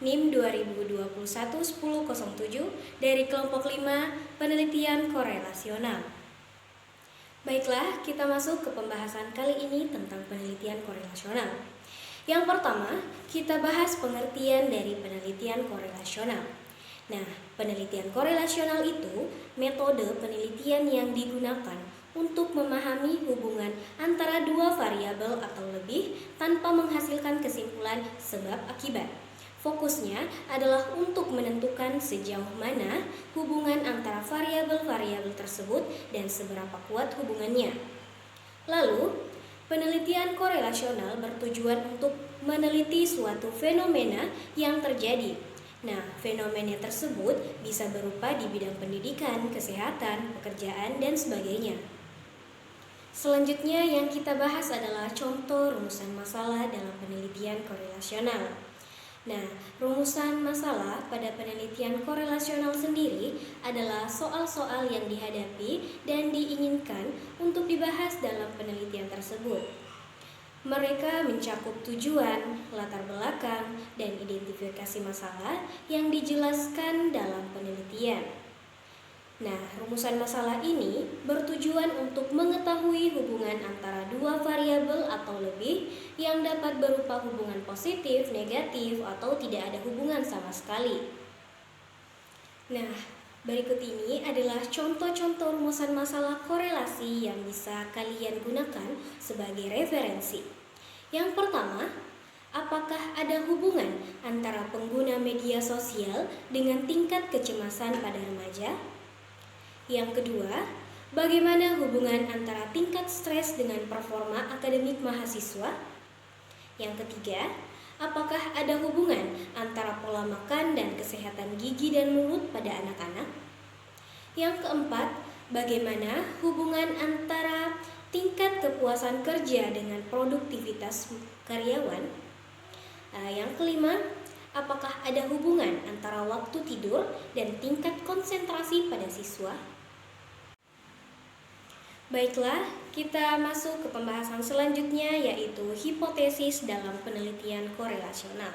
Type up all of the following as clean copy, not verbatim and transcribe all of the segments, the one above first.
NIM 2021-1007 dari kelompok 5 penelitian korelasional. Baiklah, kita masuk ke pembahasan kali ini tentang penelitian korelasional. Yang pertama, kita bahas pengertian dari penelitian korelasional. Nah, penelitian korelasional itu metode penelitian yang digunakan untuk memahami hubungan antara dua variabel atau lebih tanpa menghasilkan kesimpulan sebab akibat. Fokusnya adalah untuk menentukan sejauh mana hubungan antara variabel-variabel tersebut dan seberapa kuat hubungannya. Lalu, penelitian korelasional bertujuan untuk meneliti suatu fenomena yang terjadi. Nah, fenomena tersebut bisa berupa di bidang pendidikan, kesehatan, pekerjaan, dan sebagainya. Selanjutnya yang kita bahas adalah contoh rumusan masalah dalam penelitian korelasional. Nah, rumusan masalah pada penelitian korelasional sendiri adalah soal-soal yang dihadapi dan diinginkan untuk dibahas dalam penelitian tersebut. Mereka mencakup tujuan, latar belakang, dan identifikasi masalah yang dijelaskan dalam penelitian. Nah, rumusan masalah ini bertujuan untuk mengetahui hubungan antara dua variabel atau lebih yang dapat berupa hubungan positif, negatif, atau tidak ada hubungan sama sekali. Nah, berikut ini adalah contoh-contoh rumusan masalah korelasi yang bisa kalian gunakan sebagai referensi. Yang pertama, apakah ada hubungan antara pengguna media sosial dengan tingkat kecemasan pada remaja? Yang kedua, bagaimana hubungan antara tingkat stres dengan performa akademik mahasiswa? Yang ketiga, apakah ada hubungan antara pola makan dan kesehatan gigi dan mulut pada anak-anak? Yang keempat, bagaimana hubungan antara tingkat kepuasan kerja dengan produktivitas karyawan? Yang kelima, apakah ada hubungan antara waktu tidur dan tingkat konsentrasi pada siswa? Baiklah, kita masuk ke pembahasan selanjutnya, yaitu hipotesis dalam penelitian korelasional.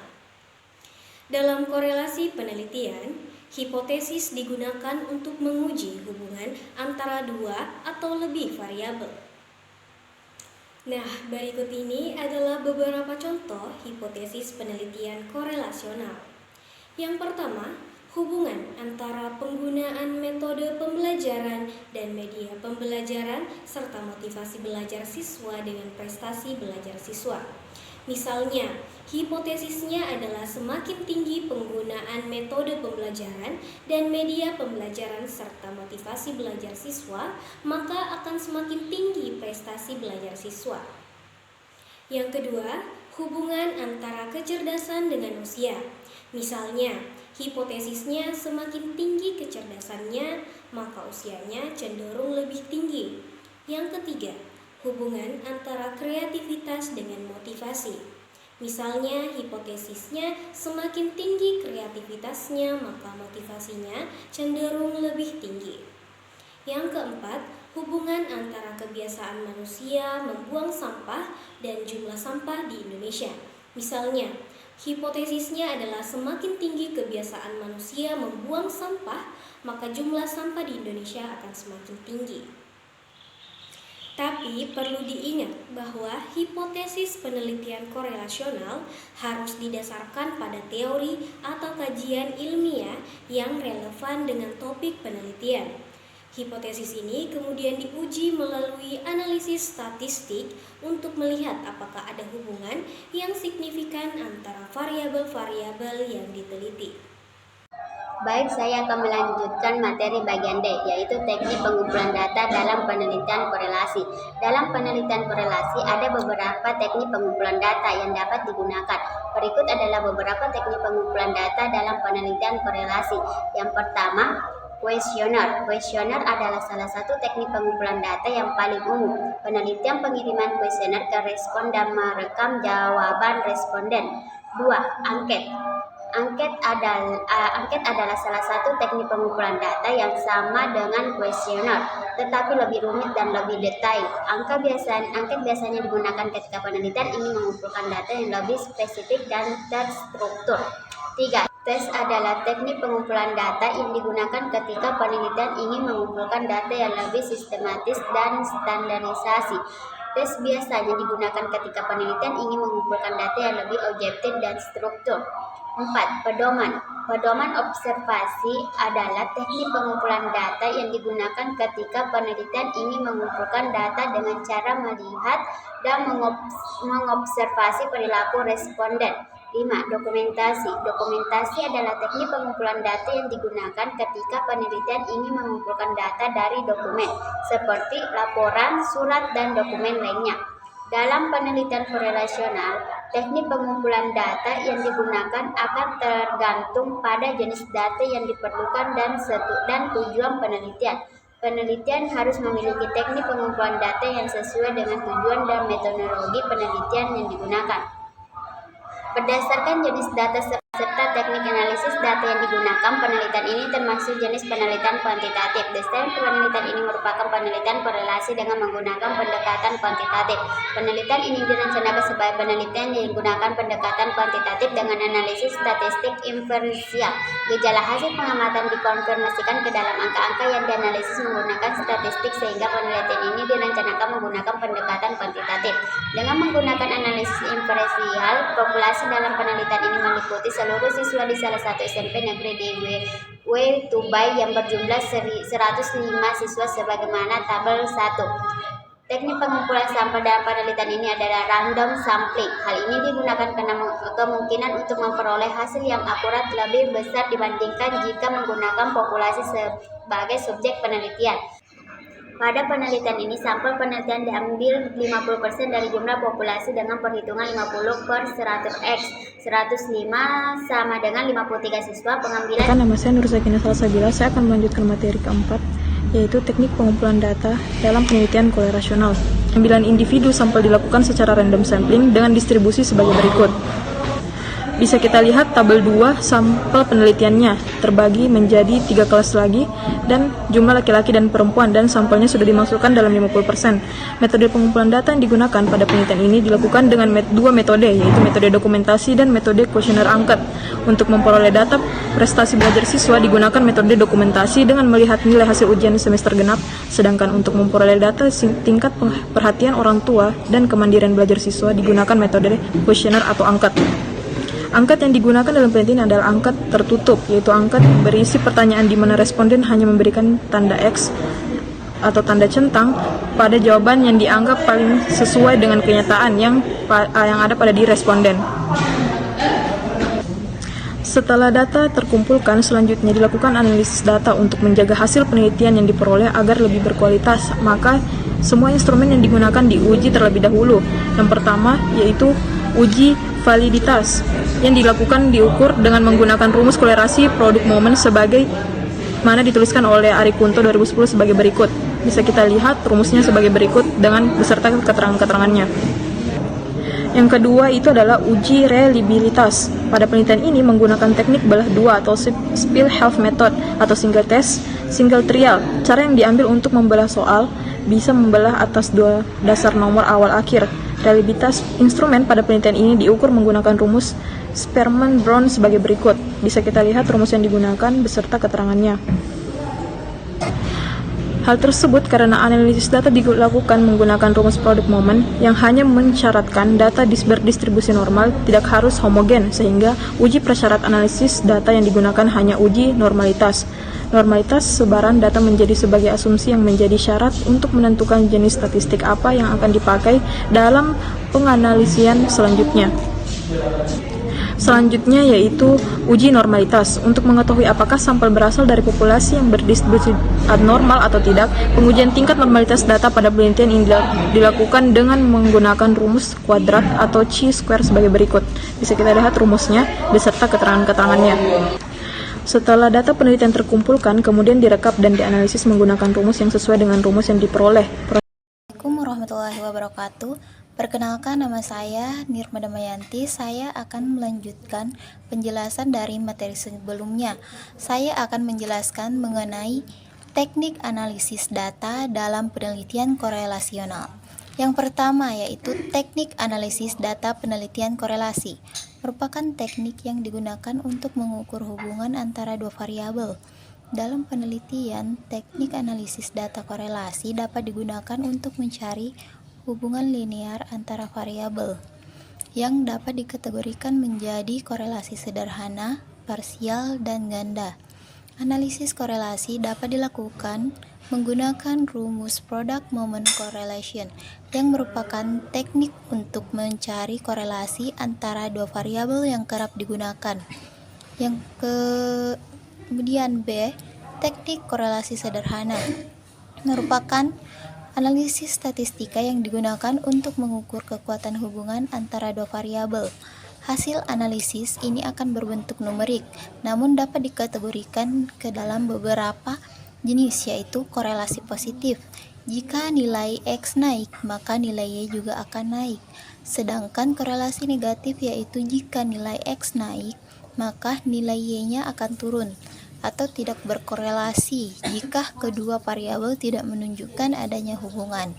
Dalam korelasi penelitian, hipotesis digunakan untuk menguji hubungan antara dua atau lebih variabel. Nah, berikut ini adalah beberapa contoh hipotesis penelitian korelasional. Yang pertama, hubungan antara penggunaan metode pembelajaran dan media pembelajaran serta motivasi belajar siswa dengan prestasi belajar siswa. Misalnya, hipotesisnya adalah semakin tinggi penggunaan metode pembelajaran dan media pembelajaran serta motivasi belajar siswa, maka akan semakin tinggi prestasi belajar siswa. Yang kedua, hubungan antara kecerdasan dengan usia. Misalnya, hipotesisnya semakin tinggi kecerdasannya, maka usianya cenderung lebih tinggi. Yang ketiga, hubungan antara kreativitas dengan motivasi. Misalnya, hipotesisnya semakin tinggi kreativitasnya, maka motivasinya cenderung lebih tinggi. Yang keempat, hubungan antara kebiasaan manusia membuang sampah dan jumlah sampah di Indonesia. Misalnya, hipotesisnya adalah semakin tinggi kebiasaan manusia membuang sampah, maka jumlah sampah di Indonesia akan semakin tinggi. Tapi perlu diingat bahwa hipotesis penelitian korelasional harus didasarkan pada teori atau kajian ilmiah yang relevan dengan topik penelitian. Hipotesis ini kemudian diuji melalui analisis statistik untuk melihat apakah ada hubungan yang signifikan antara variabel-variabel yang diteliti. Baik, saya akan melanjutkan materi bagian D, yaitu teknik pengumpulan data dalam penelitian korelasi. Dalam penelitian korelasi, ada beberapa teknik pengumpulan data yang dapat digunakan. Berikut adalah beberapa teknik pengumpulan data dalam penelitian korelasi. Yang pertama, kuesioner. Kuesioner adalah salah satu teknik pengumpulan data yang paling umum. Penelitian pengiriman kuesioner ke responden merekam jawaban responden. 2. Angket. Angket adalah salah satu teknik pengumpulan data yang sama dengan kuesioner, tetapi lebih rumit dan lebih detail. Angket biasanya digunakan ketika penelitian ingin mengumpulkan data yang lebih spesifik dan terstruktur. 3. Tes adalah teknik pengumpulan data yang digunakan ketika penelitian ingin mengumpulkan data yang lebih sistematis dan standarisasi. Tes biasanya digunakan ketika penelitian ingin mengumpulkan data yang lebih objektif dan struktur. 4. Pedoman. Pedoman observasi adalah teknik pengumpulan data yang digunakan ketika penelitian ingin mengumpulkan data dengan cara melihat dan mengobservasi perilaku responden. 5. Dokumentasi. Dokumentasi adalah teknik pengumpulan data yang digunakan ketika penelitian ingin mengumpulkan data dari dokumen, seperti laporan, surat, dan dokumen lainnya. Dalam penelitian korelasional, teknik pengumpulan data yang digunakan akan tergantung pada jenis data yang diperlukan dan tujuan penelitian. Penelitian harus memiliki teknik pengumpulan data yang sesuai dengan tujuan dan metodologi penelitian yang digunakan. Berdasarkan jenis data serta teknik analisis data yang digunakan, penelitian ini termasuk jenis penelitian kuantitatif. Desain penelitian ini merupakan penelitian korelasi dengan menggunakan pendekatan kuantitatif. Penelitian ini direncanakan sebagai penelitian yang menggunakan pendekatan kuantitatif dengan analisis statistik inferensial. Gejala hasil pengamatan dikonversikan ke dalam angka-angka yang dianalisis menggunakan statistik, sehingga penelitian ini direncanakan menggunakan pendekatan kuantitatif. Dengan menggunakan analisis inferensial, populasi dalam penelitian ini meliputi seluruh siswa di salah satu SMP negeri di Tubai yang berjumlah 105 siswa sebagaimana tabel 1. Teknik pengumpulan sampel dalam penelitian ini adalah random sampling. Hal ini digunakan karena kemungkinan untuk memperoleh hasil yang akurat lebih besar dibandingkan jika menggunakan populasi sebagai subjek penelitian. Pada penelitian ini, sampel penelitian diambil 50% dari jumlah populasi dengan perhitungan 50/100x. 105 sama dengan 53 siswa. Pengambilan. Nama saya Nur Zakina Salsabila. Saya akan melanjutkan materi keempat, yaitu teknik pengumpulan data dalam penelitian korelasional. Pengambilan individu sampel dilakukan secara random sampling dengan distribusi sebagai berikut. Bisa kita lihat tabel 2 sampel penelitiannya terbagi menjadi 3 kelas lagi dan jumlah laki-laki dan perempuan, dan sampelnya sudah dimasukkan dalam 50%. Metode pengumpulan data yang digunakan pada penelitian ini dilakukan dengan dua metode, yaitu metode dokumentasi dan metode kuesioner angket. Untuk memperoleh data prestasi belajar siswa digunakan metode dokumentasi dengan melihat nilai hasil ujian semester genap, sedangkan untuk memperoleh data tingkat perhatian orang tua dan kemandirian belajar siswa digunakan metode kuesioner atau angket. Angket yang digunakan dalam penelitian adalah angket tertutup, yaitu angket berisi pertanyaan di mana responden hanya memberikan tanda X atau tanda centang pada jawaban yang dianggap paling sesuai dengan kenyataan yang ada pada diri responden. Setelah data terkumpulkan, selanjutnya dilakukan analisis data untuk menjaga hasil penelitian yang diperoleh agar lebih berkualitas. Maka semua instrumen yang digunakan diuji terlebih dahulu. Yang pertama yaitu uji validitas yang diukur dengan menggunakan rumus kolerasi produk momen sebagai mana dituliskan oleh Ari Kunto 2010 sebagai berikut. Bisa kita lihat rumusnya sebagai berikut dengan beserta keterangan-keterangannya. Yang kedua itu adalah uji reliabilitas. Pada penelitian ini menggunakan teknik belah dua atau split half method atau single test, single trial. Cara yang diambil untuk membelah soal bisa membelah atas dua dasar nomor awal akhir. Reliabilitas instrumen pada penelitian ini diukur menggunakan rumus Sperman-Brown sebagai berikut. Bisa kita lihat rumus yang digunakan beserta keterangannya. Hal tersebut karena analisis data dilakukan menggunakan rumus product moment yang hanya mensyaratkan data berdistribusi normal, tidak harus homogen, sehingga uji prasyarat analisis data yang digunakan hanya uji normalitas. Normalitas sebaran data menjadi sebagai asumsi yang menjadi syarat untuk menentukan jenis statistik apa yang akan dipakai dalam penganalisian selanjutnya. Selanjutnya yaitu uji normalitas. Untuk mengetahui apakah sampel berasal dari populasi yang berdistribusi abnormal atau tidak, pengujian tingkat normalitas data pada penelitian ini dilakukan dengan menggunakan rumus kuadrat atau chi-square sebagai berikut. Bisa kita lihat rumusnya beserta keterangan-keterangannya. Setelah data penelitian terkumpulkan, kemudian direkap dan dianalisis menggunakan rumus yang sesuai dengan rumus yang diperoleh. Assalamualaikum warahmatullahi wabarakatuh. Perkenalkan, nama saya Nirma Damayanti. Saya akan melanjutkan penjelasan dari materi sebelumnya. Saya akan menjelaskan mengenai teknik analisis data dalam penelitian korelasional. Yang pertama yaitu teknik analisis data penelitian korelasi. merupakan teknik yang digunakan untuk mengukur hubungan antara dua variabel. Dalam penelitian, teknik analisis data korelasi dapat digunakan untuk mencari hubungan linear antara variabel yang dapat dikategorikan menjadi korelasi sederhana, parsial, dan ganda. Analisis korelasi dapat dilakukan menggunakan rumus product moment correlation yang merupakan teknik untuk mencari korelasi antara dua variabel yang kerap digunakan. Kemudian B, teknik korelasi sederhana merupakan analisis statistika yang digunakan untuk mengukur kekuatan hubungan antara dua variabel. Hasil analisis ini akan berbentuk numerik, namun dapat dikategorikan ke dalam beberapa jenis, yaitu korelasi positif. Jika nilai X naik, maka nilai Y juga akan naik. Sedangkan korelasi negatif yaitu jika nilai X naik, maka nilai Y-nya akan turun atau tidak berkorelasi jika kedua variabel tidak menunjukkan adanya hubungan.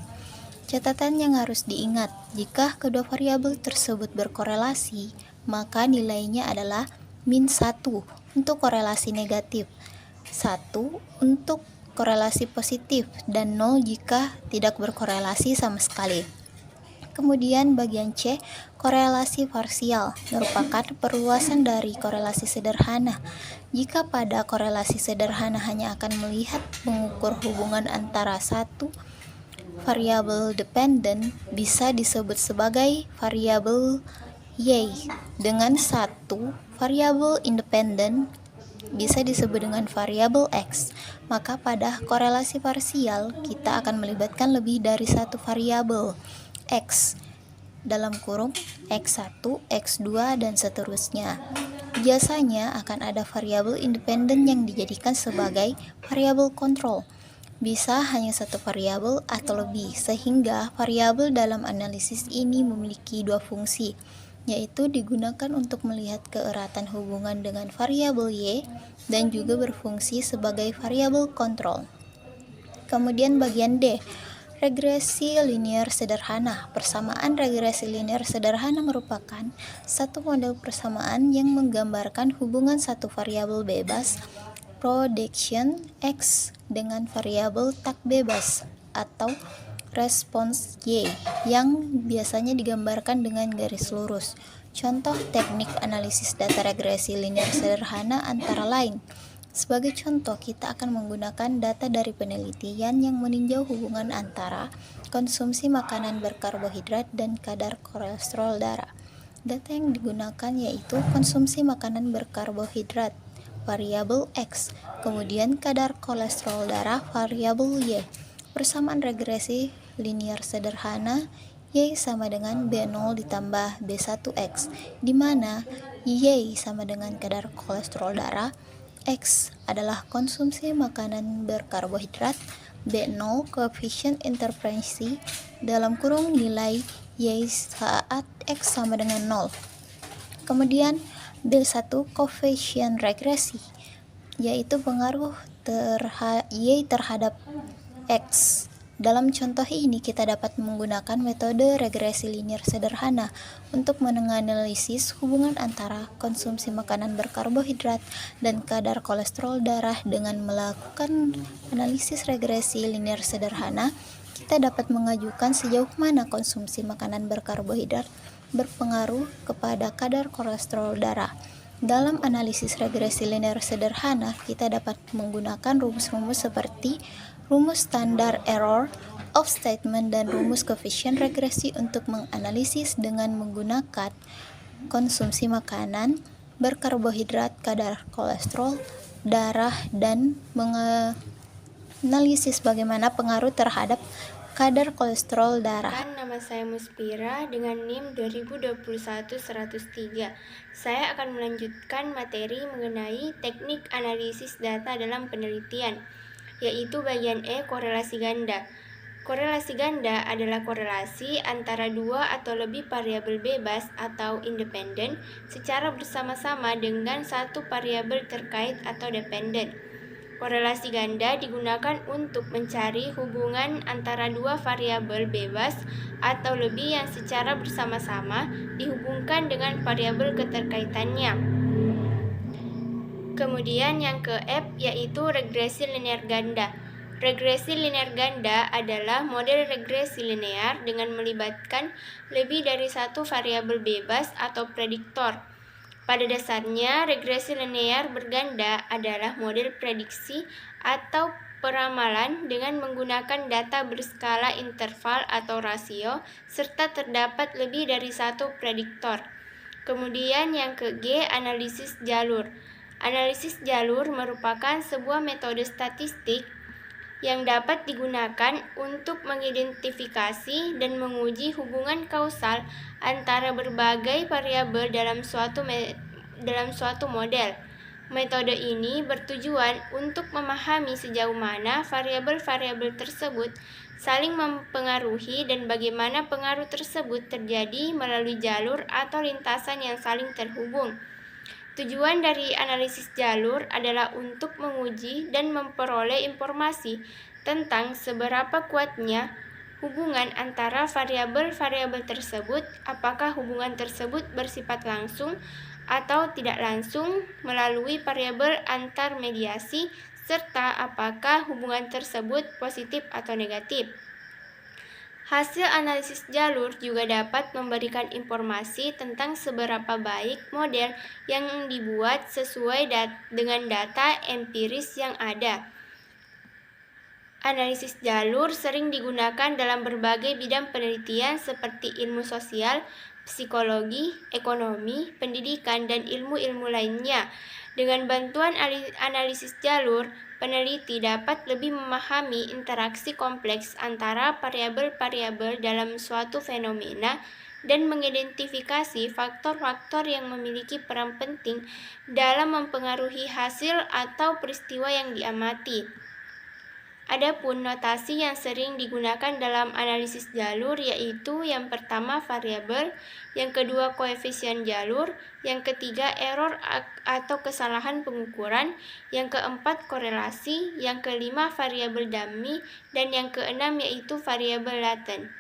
Catatan yang harus diingat, jika kedua variabel tersebut berkorelasi, maka nilainya adalah -1 untuk korelasi negatif, 1 untuk korelasi positif, dan 0 jika tidak berkorelasi sama sekali. Kemudian bagian C, korelasi parsial, merupakan perluasan dari korelasi sederhana. Jika pada korelasi sederhana hanya akan melihat mengukur hubungan antara satu variabel dependen, bisa disebut sebagai variabel Y, dengan satu variabel independen bisa disebut dengan variabel X. Maka pada korelasi parsial kita akan melibatkan lebih dari satu variabel X dalam kurung X1, X2, dan seterusnya. Biasanya akan ada variabel independen yang dijadikan sebagai variabel kontrol. Bisa hanya satu variabel atau lebih, sehingga variabel dalam analisis ini memiliki dua fungsi, yaitu digunakan untuk melihat keeratan hubungan dengan variabel Y dan juga berfungsi sebagai variabel kontrol. Kemudian bagian D, regresi linear sederhana. Persamaan regresi linear sederhana merupakan satu model persamaan yang menggambarkan hubungan satu variabel bebas projection X dengan variabel tak bebas atau respons Y yang biasanya digambarkan dengan garis lurus. Contoh teknik analisis data regresi linear sederhana antara lain. Sebagai contoh, kita akan menggunakan data dari penelitian yang meninjau hubungan antara konsumsi makanan berkarbohidrat dan kadar kolesterol darah. Data yang digunakan yaitu konsumsi makanan berkarbohidrat, variabel X, kemudian kadar kolesterol darah, variabel Y. Persamaan regresi linear sederhana Y sama dengan B0 ditambah B1X, di mana Y sama dengan kadar kolesterol darah, X adalah konsumsi makanan berkarbohidrat, B0 koefisien interferensi dalam kurung nilai Y saat X sama dengan 0. Kemudian B1 koefisien regresi, yaitu pengaruh Y terhadap X. Dalam contoh ini kita dapat menggunakan metode regresi linear sederhana untuk menganalisis hubungan antara konsumsi makanan berkarbohidrat dan kadar kolesterol darah. Dengan melakukan analisis regresi linear sederhana, kita dapat mengajukan sejauh mana konsumsi makanan berkarbohidrat berpengaruh kepada kadar kolesterol darah. Dalam analisis regresi linear sederhana, kita dapat menggunakan rumus-rumus seperti rumus standar error of statement dan rumus koefisien regresi untuk menganalisis dengan menggunakan konsumsi makanan berkarbohidrat, kadar kolesterol darah, dan menganalisis bagaimana pengaruh terhadap kadar kolesterol darah. Nama saya Muspira dengan NIM 2021-103. Saya akan melanjutkan materi mengenai teknik analisis data dalam penelitian, yaitu bagian E, korelasi ganda. Korelasi ganda adalah korelasi antara dua atau lebih variabel bebas atau independen secara bersama-sama dengan satu variabel terkait atau dependen. Korelasi ganda digunakan untuk mencari hubungan antara dua variabel bebas atau lebih yang secara bersama-sama dihubungkan dengan variabel keterkaitannya. Kemudian yang ke F yaitu regresi linear ganda. Regresi linear ganda adalah model regresi linear dengan melibatkan lebih dari satu variabel bebas atau prediktor. Pada dasarnya, regresi linear berganda adalah model prediksi atau peramalan dengan menggunakan data berskala interval atau rasio, serta terdapat lebih dari satu prediktor. Kemudian yang ke G, analisis jalur. Analisis jalur merupakan sebuah metode statistik yang dapat digunakan untuk mengidentifikasi dan menguji hubungan kausal antara berbagai variabel dalam suatu model. Metode ini bertujuan untuk memahami sejauh mana variabel-variabel tersebut saling mempengaruhi dan bagaimana pengaruh tersebut terjadi melalui jalur atau lintasan yang saling terhubung. Tujuan dari analisis jalur adalah untuk menguji dan memperoleh informasi tentang seberapa kuatnya hubungan antara variabel-variabel tersebut, apakah hubungan tersebut bersifat langsung atau tidak langsung melalui variabel antar mediasi, serta apakah hubungan tersebut positif atau negatif. Hasil analisis jalur juga dapat memberikan informasi tentang seberapa baik model yang dibuat sesuai dengan data empiris yang ada. Analisis jalur sering digunakan dalam berbagai bidang penelitian seperti ilmu sosial, psikologi, ekonomi, pendidikan, dan ilmu-ilmu lainnya. Dengan bantuan analisis jalur, peneliti dapat lebih memahami interaksi kompleks antara variabel-variabel dalam suatu fenomena dan mengidentifikasi faktor-faktor yang memiliki peran penting dalam mempengaruhi hasil atau peristiwa yang diamati. Adapun notasi yang sering digunakan dalam analisis jalur yaitu yang pertama variabel, yang kedua koefisien jalur, yang ketiga error atau kesalahan pengukuran, yang keempat korelasi, yang kelima variabel dummy, dan yang keenam yaitu variabel laten.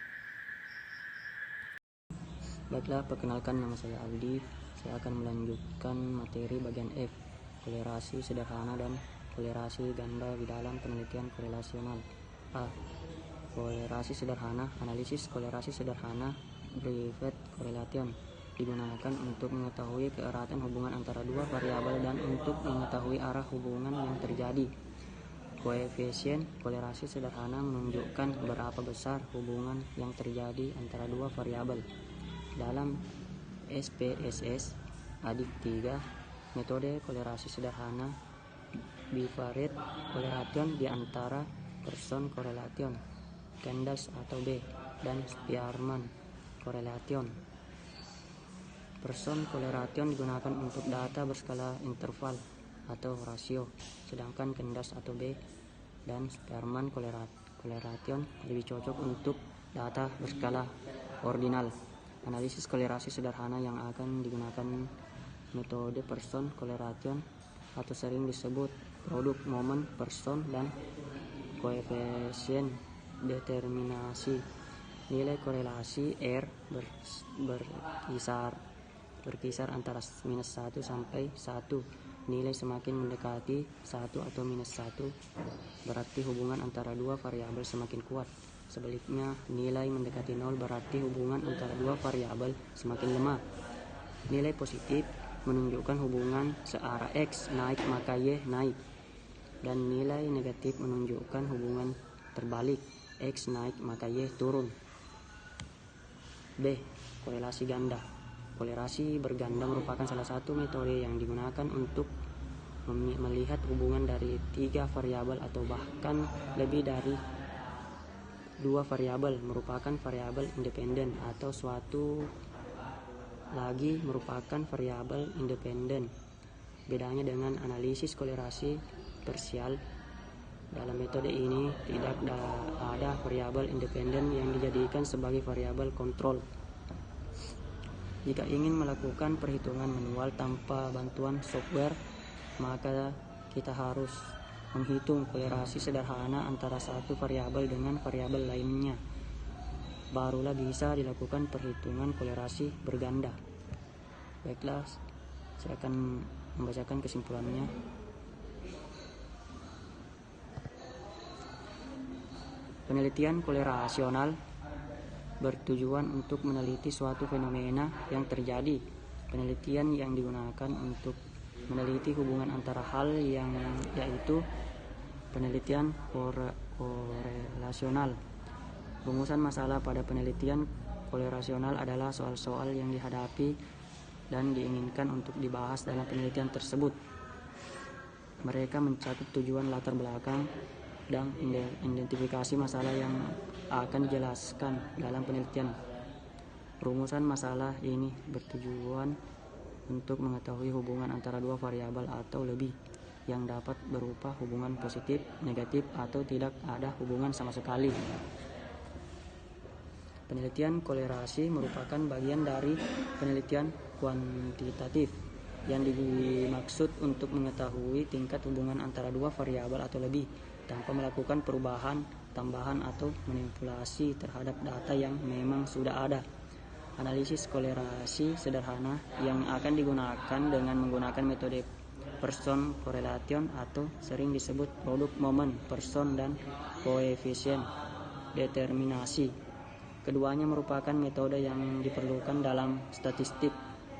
Baiklah, perkenalkan, nama saya Aldi. Saya akan melanjutkan materi bagian F, kolerasi sederhana dan kolerasi ganda di dalam penelitian korelasional. A. Kolerasi sederhana. Analisis kolerasi sederhana Brevet correlation digunakan untuk mengetahui keeratan hubungan antara dua variabel dan untuk mengetahui arah hubungan yang terjadi. Koefisien kolerasi sederhana menunjukkan berapa besar hubungan yang terjadi antara dua variabel. Dalam SPSS Adik 3, metode kolerasi sederhana bivariate correlation di antara Person correlation, Candace atau B, dan Spearman correlation. Person correlation digunakan untuk data berskala interval atau rasio, sedangkan Candace atau B dan Spearman correlation lebih cocok untuk data berskala ordinal. Analisis kolerasi sederhana yang akan digunakan metode Person correlation atau sering disebut produk momen person dan koefisien determinasi. Nilai korelasi R berkisar antara minus 1 sampai 1. Nilai semakin mendekati 1 atau minus 1 berarti hubungan antara dua variabel semakin kuat. Sebaliknya, nilai mendekati 0 berarti hubungan antara dua variabel semakin lemah. Nilai positif menunjukkan hubungan searah X naik maka Y naik, dan nilai negatif menunjukkan hubungan terbalik, X naik maka Y turun. B. Korelasi ganda. Kolerasi berganda merupakan salah satu metode yang digunakan untuk melihat hubungan dari tiga variabel atau bahkan lebih dari dua variabel merupakan variabel independen atau suatu lagi merupakan variabel independen. Bedanya dengan analisis kolerasi parsial, dalam metode ini tidak ada variabel independen yang dijadikan sebagai variabel kontrol. Jika ingin melakukan perhitungan manual tanpa bantuan software, maka kita harus menghitung kolerasi sederhana antara satu variabel dengan variabel lainnya. Barulah bisa dilakukan perhitungan kolerasi berganda. Baiklah, saya akan membacakan kesimpulannya. Penelitian kolerasional bertujuan untuk meneliti suatu fenomena yang terjadi. Penelitian yang digunakan untuk meneliti hubungan antara hal yaitu penelitian korelasional. Rumusan masalah pada penelitian kolerasional adalah soal-soal yang dihadapi dan diinginkan untuk dibahas dalam penelitian tersebut. Mereka mencakup tujuan, latar belakang, dan identifikasi masalah yang akan dijelaskan dalam penelitian. Rumusan masalah ini bertujuan untuk mengetahui hubungan antara dua variabel atau lebih yang dapat berupa hubungan positif, negatif, atau tidak ada hubungan sama sekali. Penelitian kolerasi merupakan bagian dari penelitian kuantitatif yang dimaksud untuk mengetahui tingkat hubungan antara dua variabel atau lebih tanpa melakukan perubahan, tambahan, atau manipulasi terhadap data yang memang sudah ada. Analisis kolerasi sederhana yang akan digunakan dengan menggunakan metode Pearson correlation atau sering disebut produk momen Pearson dan koefisien determinasi. Keduanya merupakan metode yang diperlukan dalam statistik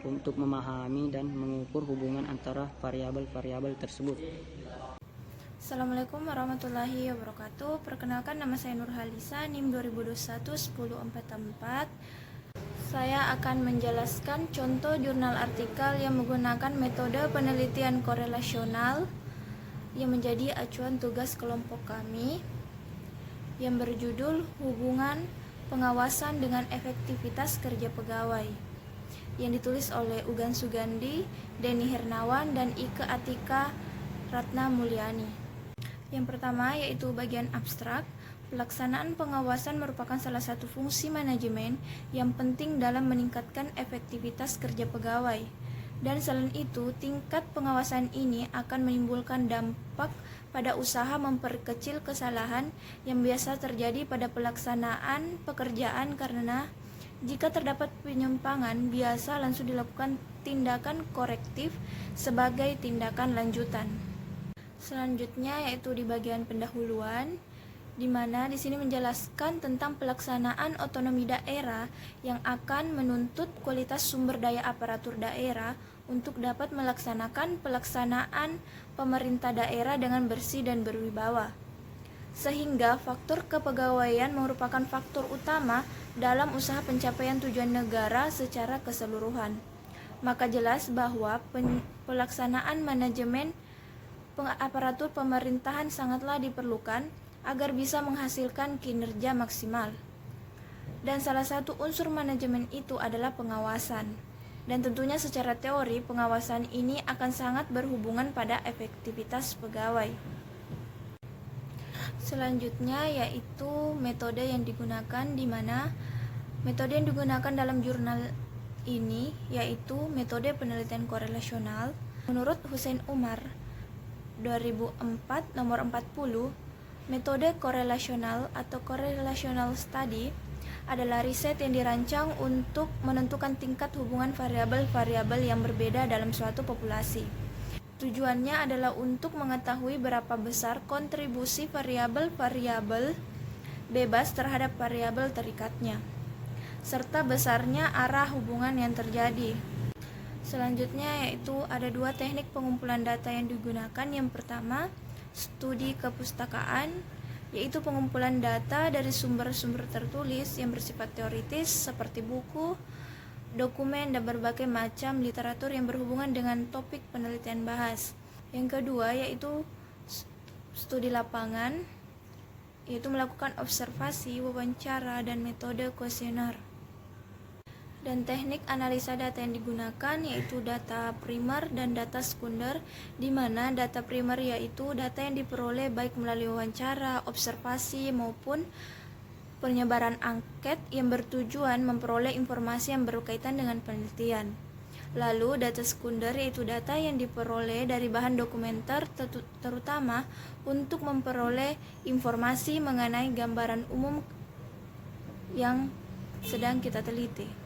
untuk memahami dan mengukur hubungan antara variabel-variabel tersebut. Assalamualaikum warahmatullahi wabarakatuh. Perkenalkan, nama saya Nurhalisa, NIM 2021-1044. Saya akan menjelaskan contoh jurnal artikel yang menggunakan metode penelitian korelasional yang menjadi acuan tugas kelompok kami, yang berjudul Hubungan Pengawasan dengan Efektivitas Kerja Pegawai, yang ditulis oleh Ugan Sugandi, Denny Hernawan, dan Ike Atika Ratna Mulyani. Yang pertama yaitu bagian abstrak. Pelaksanaan pengawasan merupakan salah satu fungsi manajemen yang penting dalam meningkatkan efektivitas kerja pegawai. Dan selain itu, tingkat pengawasan ini akan menimbulkan dampak pada usaha memperkecil kesalahan yang biasa terjadi pada pelaksanaan pekerjaan, karena jika terdapat penyimpangan, biasa langsung dilakukan tindakan korektif sebagai tindakan lanjutan. Selanjutnya yaitu di bagian pendahuluan, di mana di sini menjelaskan tentang pelaksanaan otonomi daerah yang akan menuntut kualitas sumber daya aparatur daerah untuk dapat melaksanakan pelaksanaan pemerintah daerah dengan bersih dan berwibawa. Sehingga faktor kepegawaian merupakan faktor utama dalam usaha pencapaian tujuan negara secara keseluruhan. Maka jelas bahwa pelaksanaan manajemen aparatur pemerintahan sangatlah diperlukan agar bisa menghasilkan kinerja maksimal. Dan salah satu unsur manajemen itu adalah pengawasan. Dan tentunya secara teori, pengawasan ini akan sangat berhubungan pada efektivitas pegawai. Selanjutnya yaitu metode yang digunakan, di mana metode yang digunakan dalam jurnal ini yaitu metode penelitian korelasional. Menurut Hussein Umar 2004 nomor 40, metode korelasional atau correlational study adalah riset yang dirancang untuk menentukan tingkat hubungan variabel-variabel yang berbeda dalam suatu populasi. Tujuannya adalah untuk mengetahui berapa besar kontribusi variabel-variabel bebas terhadap variabel terikatnya, serta besarnya arah hubungan yang terjadi. Selanjutnya yaitu ada dua teknik pengumpulan data yang digunakan. Yang pertama, studi kepustakaan, yaitu pengumpulan data dari sumber-sumber tertulis yang bersifat teoritis seperti buku, dokumen, dan berbagai macam literatur yang berhubungan dengan topik penelitian bahas. Yang kedua yaitu studi lapangan, yaitu melakukan observasi, wawancara, dan metode kuesioner. Dan teknik analisa data yang digunakan yaitu data primer dan data sekunder, di mana data primer yaitu data yang diperoleh baik melalui wawancara, observasi, maupun penyebaran angket yang bertujuan memperoleh informasi yang berkaitan dengan penelitian. Lalu data sekunder yaitu data yang diperoleh dari bahan dokumenter terutama untuk memperoleh informasi mengenai gambaran umum yang sedang kita teliti.